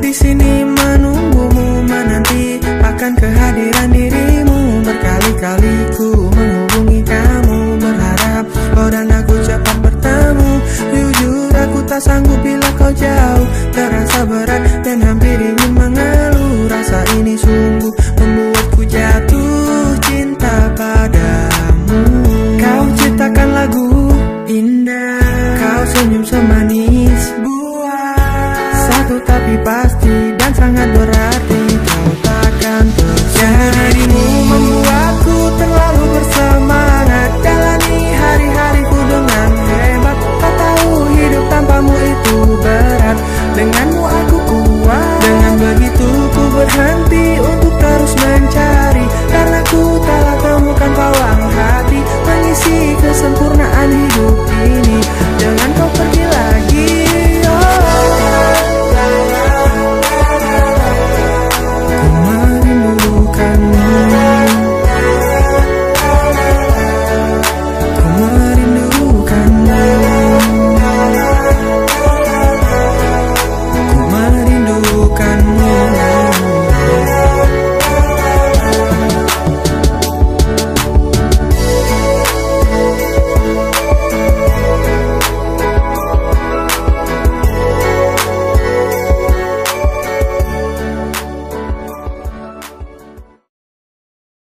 di sini menunggumu, menanti akan kehadiran dirimu. Berkali-kali ku menghubungi kamu, berharap kau dan aku cepat bertemu. Jujur aku tak sanggup bila kau jauh, terasa berat dan hampir ingin mengeluh. Rasa ini sungguh membuatku jatuh cinta padamu. Kau ciptakan lagu indah, kau senyum semanis buah, satu tapi pasti dan sangat berarti, kau takkan terjadi. Dirimu membuat